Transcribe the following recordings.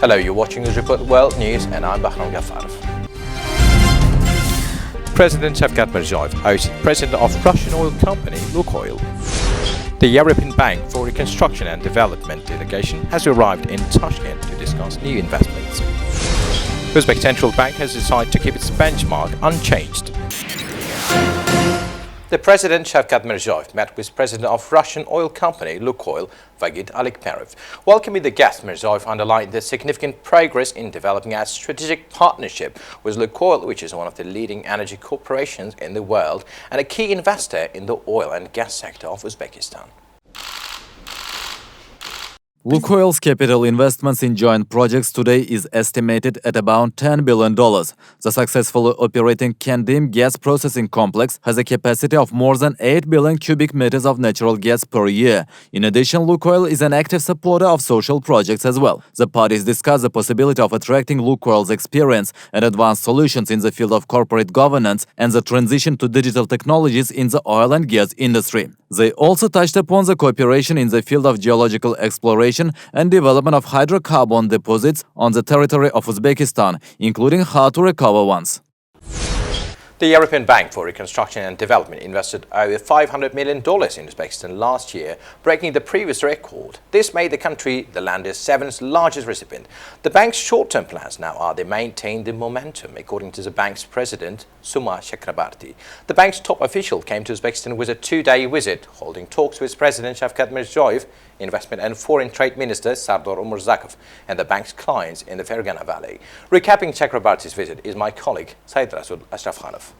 Hello, you're watching UZREPORT.NEWS and I'm Bahram Gaffarov. President Shavkat Mirziyoyev hosted President of Russian oil company Lukoil. The European Bank for Reconstruction and Development delegation has arrived in Tashkent to discuss new investments. Uzbek Central Bank has decided to keep its benchmark unchanged. The President Shavkat Mirziyoyev met with President of Russian oil company Lukoil, Vagit Alikperov. Welcoming the guest, Mirziyoyev underlined the significant progress in developing a strategic partnership with Lukoil, which is one of the leading energy corporations in the world and a key investor in the oil and gas sector of Uzbekistan. Lukoil's capital investments in joint projects today is estimated at about $10 billion. The successfully operating Kendim gas processing complex has a capacity of more than 8 billion cubic meters of natural gas per year. In addition, Lukoil is an active supporter of social projects as well. The parties discussed the possibility of attracting Lukoil's experience and advanced solutions in the field of corporate governance and the transition to digital technologies in the oil and gas industry. They also touched upon the cooperation in the field of geological exploration and development of hydrocarbon deposits on the territory of Uzbekistan, including how to recover ones. The European Bank for Reconstruction and Development invested over $500 million in Uzbekistan last year, breaking the previous record. This made the country the land's seventh largest recipient. The bank's short-term plans now are to maintain the momentum, according to the bank's president, Suma Chakrabarti. The bank's top official came to Uzbekistan with a two-day visit, holding talks with President Shavkat Mirziyoyev, Investment and Foreign Trade Minister Sardor Umurzakov, and the bank's clients in the Fergana Valley. Recapping Chakrabarti's visit is my colleague, Said Rasul Ashrafkhanov.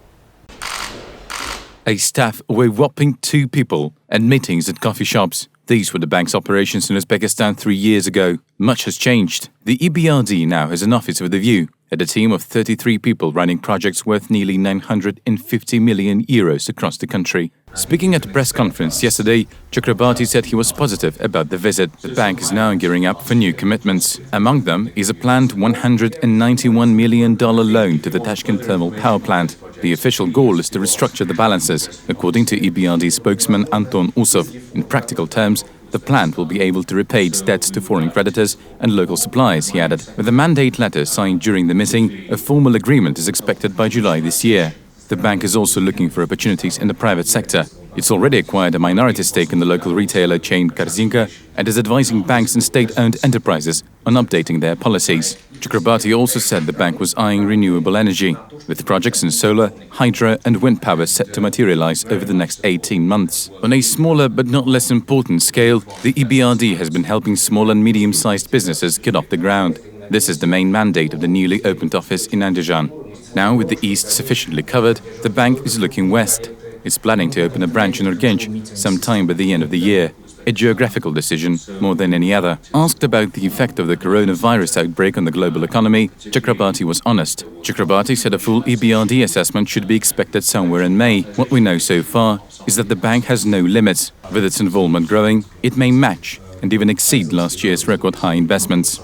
A staff were whopping 2 people and meetings at coffee shops. These were the bank's operations in Uzbekistan 3 years ago. Much has changed. The EBRD now has an office with a view, at a team of 33 people running projects worth nearly 950 million euros across the country. Speaking at a press conference yesterday, Chakrabarti said he was positive about the visit. The bank is now gearing up for new commitments. Among them is a planned $191 million loan to the Tashkent thermal power plant. The official goal is to restructure the balances, according to EBRD spokesman Anton Usov. In practical terms, the plant will be able to repay its debts to foreign creditors and local suppliers, he added. With a mandate letter signed during the meeting, a formal agreement is expected by July this year. The bank is also looking for opportunities in the private sector. It's already acquired a minority stake in the local retailer chain Korzinka and is advising banks and state-owned enterprises on updating their policies. Chakrabarti also said the bank was eyeing renewable energy, with projects in solar, hydro and wind power set to materialize over the next 18 months. On a smaller but not less important scale, the EBRD has been helping small and medium-sized businesses get off the ground. This is the main mandate of the newly opened office in Andijan. Now, with the east sufficiently covered, the bank is looking west. It's planning to open a branch in Urgench sometime by the end of the year. A geographical decision more than any other. Asked about the effect of the coronavirus outbreak on the global economy, Chakrabarti was honest. Chakrabarti said a full EBRD assessment should be expected somewhere in May. What we know so far is that the bank has no limits. With its involvement growing, it may match and even exceed last year's record high investments.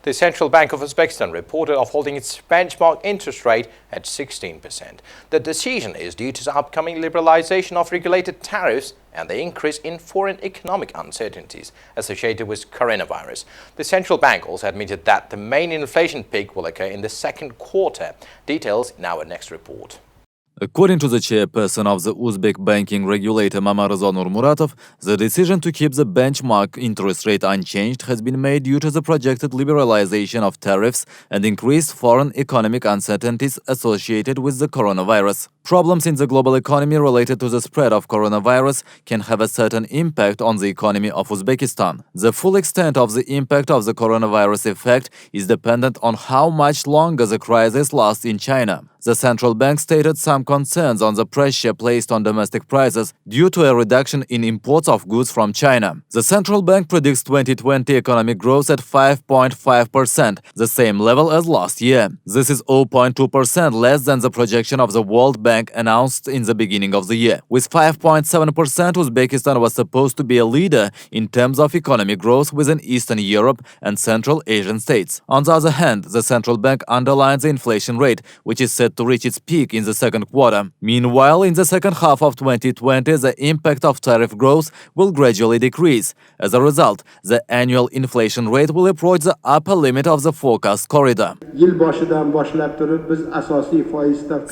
The Central Bank of Uzbekistan reported of holding its benchmark interest rate at 16%. The decision is due to the upcoming liberalization of regulated tariffs and the increase in foreign economic uncertainties associated with coronavirus. The central bank also admitted that the main inflation peak will occur in the second quarter. Details in our next report. According to the chairperson of the Uzbek banking regulator Mamarzo Nurmuratov, the decision to keep the benchmark interest rate unchanged has been made due to the projected liberalization of tariffs and increased foreign economic uncertainties associated with the coronavirus. Problems in the global economy related to the spread of coronavirus can have a certain impact on the economy of Uzbekistan. The full extent of the impact of the coronavirus effect is dependent on how much longer the crisis lasts in China. The central bank stated some concerns on the pressure placed on domestic prices due to a reduction in imports of goods from China. The central bank predicts 2020 economic growth at 5.5%, the same level as last year. This is 0.2% less than the projection of the World Bank Bank announced in the beginning of the year. With 5.7%, Uzbekistan was supposed to be a leader in terms of economic growth within Eastern Europe and Central Asian states. On the other hand, the central bank underlines the inflation rate, which is set to reach its peak in the second quarter. Meanwhile, in the second half of 2020, the impact of tariff growth will gradually decrease. As a result, the annual inflation rate will approach the upper limit of the forecast corridor.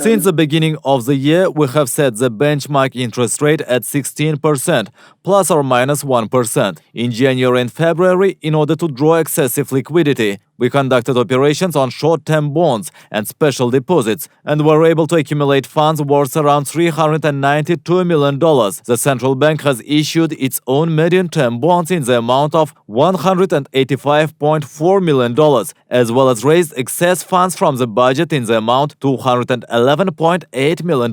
Since the beginning of the year, we have set the benchmark interest rate at 16%, plus or minus 1%. In January and February, in order to draw excessive liquidity, we conducted operations on short-term bonds and special deposits and were able to accumulate funds worth around $392 million. The central bank has issued its own medium-term bonds in the amount of $185.4 million, as well as raised excess funds from the budget in the amount $211.8 million.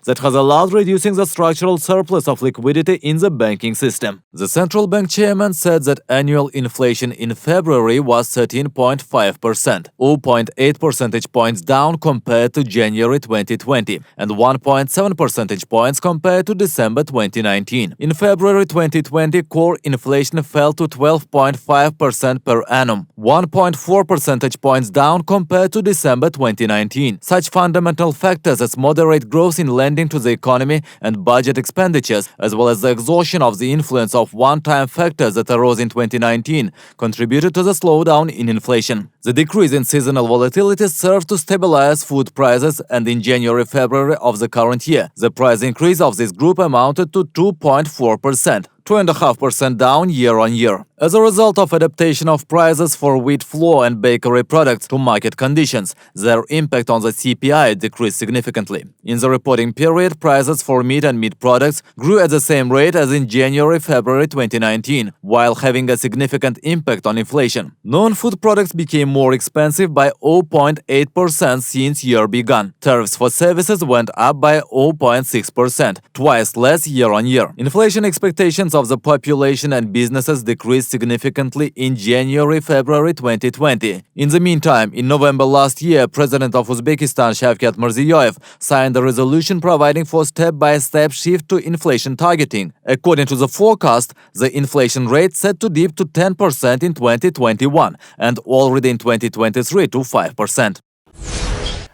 That has allowed reducing the structural surplus of liquidity in the banking system. The central bank chairman said that annual inflation in February was 13.5%, 0.8 percentage points down compared to January 2020, and 1.7 percentage points compared to December 2019. In February 2020, core inflation fell to 12.5% per annum, 1.4 percentage points down compared to December 2019. Such fundamental factors as moderate growth in lending to the economy and budget expenditures, as well as the exhaustion of the influence of one-time factors that arose in 2019, contributed to the slowdown in inflation. The decrease in seasonal volatility served to stabilize food prices, and in January-February of the current year, the price increase of this group amounted to 2.4%. 2.5% down year-on-year. As a result of adaptation of prices for wheat flour and bakery products to market conditions, their impact on the CPI decreased significantly. In the reporting period, prices for meat and meat products grew at the same rate as in January-February 2019, while having a significant impact on inflation. Non-food products became more expensive by 0.8% since year began. Tariffs for services went up by 0.6%, twice less year-on-year. Inflation expectations of the population and businesses decreased significantly in January-February 2020. In the meantime, in November last year, President of Uzbekistan Shavkat Mirziyoyev signed a resolution providing for step-by-step shift to inflation targeting. According to the forecast, the inflation rate set to dip to 10% in 2021 and already in 2023 to 5%.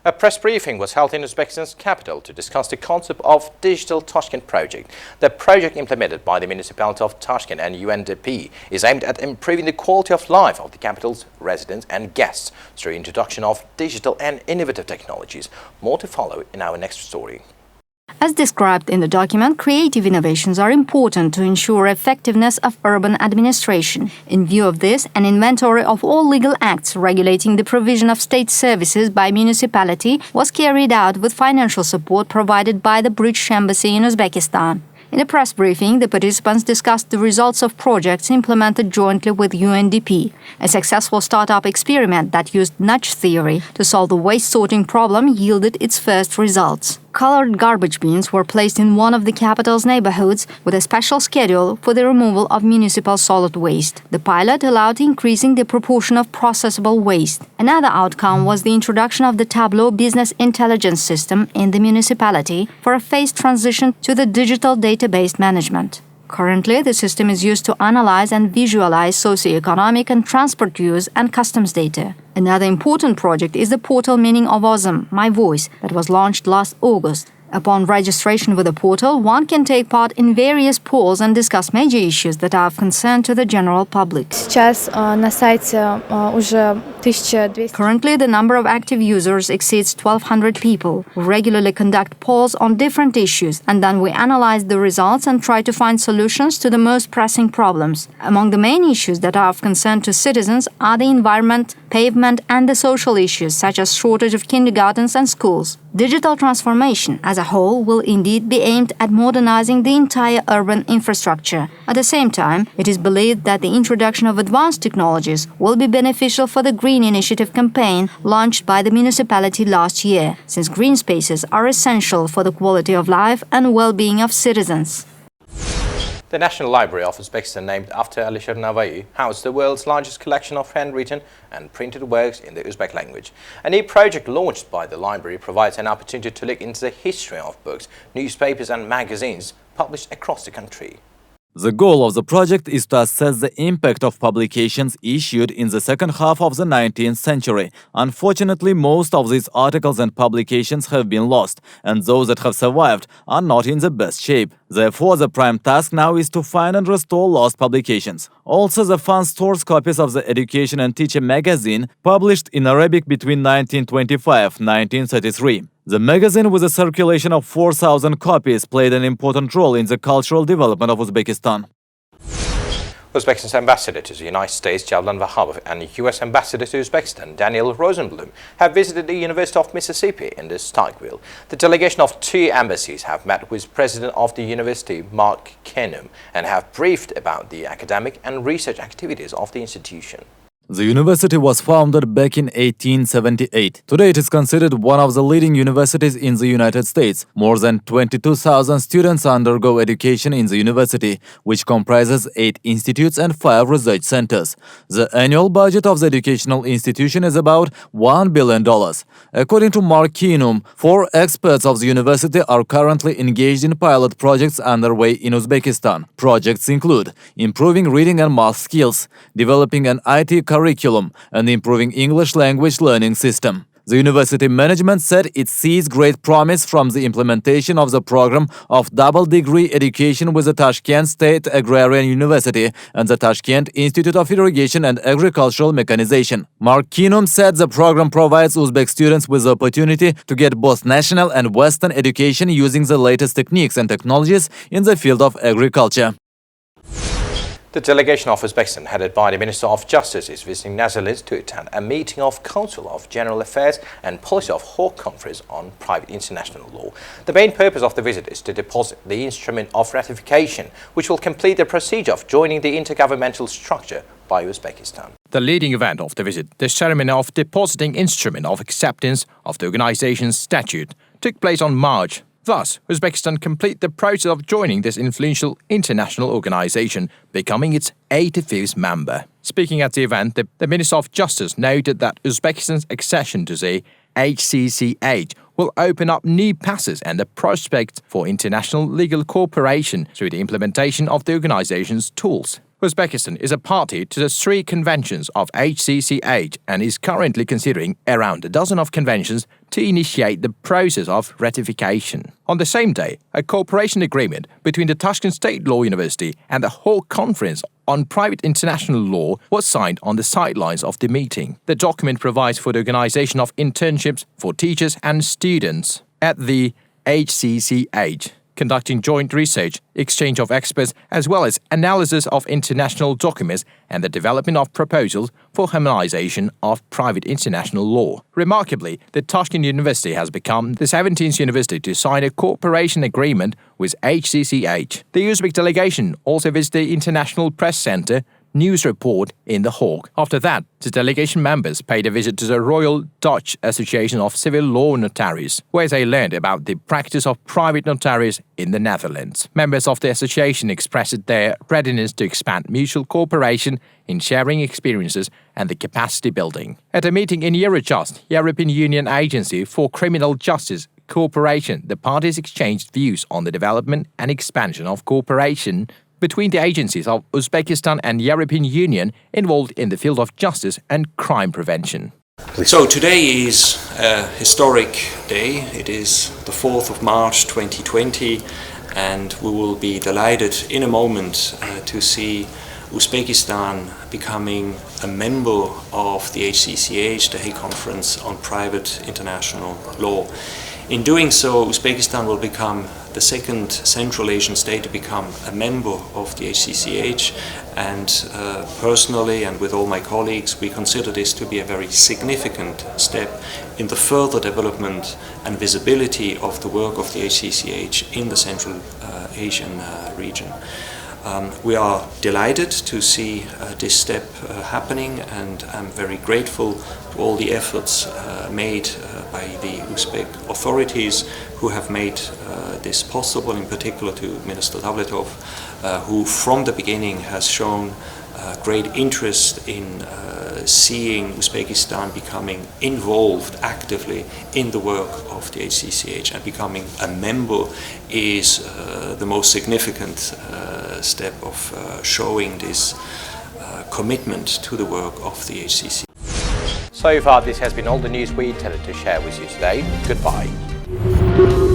A press briefing was held in Uzbekistan's capital to discuss the concept of Digital Tashkent project. The project implemented by the municipality of Tashkent and UNDP is aimed at improving the quality of life of the capital's residents and guests through introduction of digital and innovative technologies. More to follow in our next story. As described in the document, creative innovations are important to ensure effectiveness of urban administration. In view of this, an inventory of all legal acts regulating the provision of state services by municipality was carried out with financial support provided by the British Embassy in Uzbekistan. In a press briefing, the participants discussed the results of projects implemented jointly with UNDP. A successful startup experiment that used nudge theory to solve the waste sorting problem yielded its first results. Colored garbage bins were placed in one of the capital's neighborhoods with a special schedule for the removal of municipal solid waste. The pilot allowed increasing the proportion of processable waste. Another outcome was the introduction of the Tableau business intelligence system in the municipality for a phased transition to the digital database management. Currently, the system is used to analyze and visualize socioeconomic and transport use and customs data. Another important project is the portal Meaning of Awesome, My Voice, that was launched last August. Upon registration with the portal, one can take part in various polls and discuss major issues that are of concern to the general public. Currently, the number of active users exceeds 1,200 people. We regularly conduct polls on different issues, and then we analyze the results and try to find solutions to the most pressing problems. Among the main issues that are of concern to citizens are the environment, pavement, and the social issues, such as shortage of kindergartens and schools. Digital transformation as a whole will indeed be aimed at modernizing the entire urban infrastructure. At the same time, it is believed that the introduction of advanced technologies will be beneficial for the Green Initiative campaign launched by the municipality last year, since green spaces are essential for the quality of life and well-being of citizens. The National Library of Uzbekistan, named after Alisher Navai, housed the world's largest collection of handwritten and printed works in the Uzbek language. A new project launched by the library provides an opportunity to look into the history of books, newspapers and magazines published across the country. The goal of the project is to assess the impact of publications issued in the second half of the 19th century. Unfortunately, most of these articles and publications have been lost, and those that have survived are not in the best shape. Therefore, the prime task now is to find and restore lost publications. Also, the fund stores copies of the Education and Teacher magazine, published in Arabic between 1925 and 1933. The magazine, with a circulation of 4,000 copies, played an important role in the cultural development of Uzbekistan. Uzbekistan's ambassador to the United States, Javlan Vahabov, and U.S. ambassador to Uzbekistan, Daniel Rosenblum, have visited the University of Mississippi in the Starkville. The delegation of two embassies have met with President of the university, Mark Kenum, and have briefed about the academic and research activities of the institution. The university was founded back in 1878. Today it is considered one of the leading universities in the United States. More than 22,000 students undergo education in the university, which comprises 8 institutes and 5 research centers. The annual budget of the educational institution is about $1 billion. According to Mark Kinum, 4 experts of the university are currently engaged in pilot projects underway in Uzbekistan. Projects include improving reading and math skills, developing an IT curriculum, and improving English language learning system. The university management said it sees great promise from the implementation of the program of double-degree education with the Tashkent State Agrarian University and the Tashkent Institute of Irrigation and Agricultural Mechanization. Mark Kinum said the program provides Uzbek students with the opportunity to get both national and Western education using the latest techniques and technologies in the field of agriculture. The delegation of Uzbekistan, headed by the Minister of Justice, is visiting Netherlands to attend a meeting of Council of General Affairs and Policy of Hague Conference on Private International Law. The main purpose of the visit is to deposit the instrument of ratification, which will complete the procedure of joining the intergovernmental structure by Uzbekistan. The leading event of the visit, the ceremony of depositing instrument of acceptance of the organization's statute, took place on March. Thus, Uzbekistan complete the process of joining this influential international organization, becoming its 85th member. Speaking at the event, the Minister of Justice noted that Uzbekistan's accession to the HCCH will open up new passes and the prospect for international legal cooperation through the implementation of the organization's tools. Uzbekistan is a party to the 3 conventions of HCCH and is currently considering around a dozen of conventions to initiate the process of ratification. On the same day, a cooperation agreement between the Tashkent State Law University and the Hague Conference on Private International Law was signed on the sidelines of the meeting. The document provides for the organization of internships for teachers and students at the HCCH, conducting joint research, exchange of experts, as well as analysis of international documents and the development of proposals for harmonization of private international law. Remarkably, the Tashkent University has become the 17th university to sign a cooperation agreement with HCCH. The Uzbek delegation also visited the International Press Center News Report in The Hague. After that, the delegation members paid a visit to the Royal Dutch Association of Civil Law Notaries, where they learned about the practice of private notaries in the Netherlands. Members of the association expressed their readiness to expand mutual cooperation in sharing experiences and the capacity building. At a meeting in Eurojust, European Union Agency for Criminal Justice Cooperation, the parties exchanged views on the development and expansion of cooperation between the agencies of Uzbekistan and European Union involved in the field of justice and crime prevention. So today is a historic day. It is the 4th of March 2020, and we will be delighted in a moment to see Uzbekistan becoming a member of the HCCH, the Hague Conference on Private International Law. In doing so, Uzbekistan will become the second Central Asian state to become a member of the HCCH, and personally and with all my colleagues, we consider this to be a very significant step in the further development and visibility of the work of the HCCH in the Central Asian region. We are delighted to see this step happening, and I'm very grateful to all the efforts made by the Uzbek authorities who have made this possible, in particular to Minister Davletov, who from the beginning has shown great interest in seeing Uzbekistan becoming involved actively in the work of the HCCH, and becoming a member is the most significant step of showing this commitment to the work of the HCC. So far, this has been all the news we intended to share with you today. Goodbye.